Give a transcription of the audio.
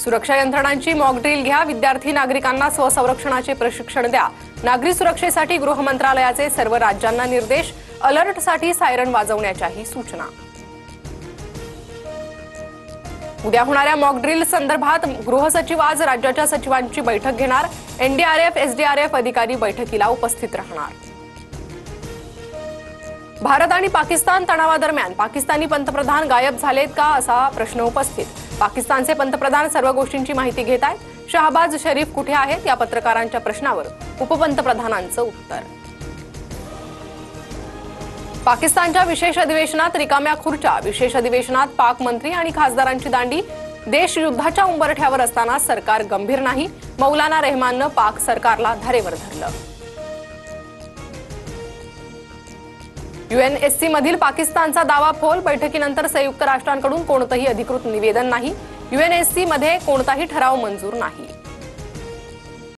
सुरक्षा यंत्रणांची mock drill घ्या, विद्यार्थी नागरिकांना स्वसंरक्षणाचे प्रशिक्षण द्या। नागरी सुरक्षेसाठी गृह मंत्रालयाचे सर्व राज्यांना निर्देश, अलर्टसाठी सायरन वाजवण्याच्याही सूचना। उद्या होणाऱ्या मॉक ड्रिल संदर्भात गृह सचिव आज राज्याच्या सचिवांची बैठक घेणार। एनडीआरएफ, एसडीआरएफ अधिकारी बैठकीला उपस्थित राहणार। भारत आणि पाकिस्तान तणावादरम्यान पाकिस्तानी पंतप्रधान गायब झालेत का असा प्रश्न उपस्थित। पाकिस्तानचे पंतप्रधान सर्व गोष्टींची माहिती घेत आहेत। शहबाज शरीफ कुठे आहेत या पत्रकारांच्या प्रश्नावर उपपंतप्रधानांचं उत्तर। पाकिस्तानच्या विशेष अधिवेशनात रिकाम्या खुर्च्या, विशेष अधिवेशनात पाक मंत्री आणि खासदारांची दांडी। देश युद्धाच्या उंबरठ्यावर असताना सरकार गंभीर नाही, मौलाना रहमाननं पाक सरकारला धारेवर धरलं। यूएनएससी मधील पाकिस्तानचा दावा फोल, बैठकीनंतर संयुक्त राष्ट्रांकडून कोणतंही अधिकृत निवेदन नाही। यूएनएससी मध्ये कोणताही ठराव मंजूर नाही।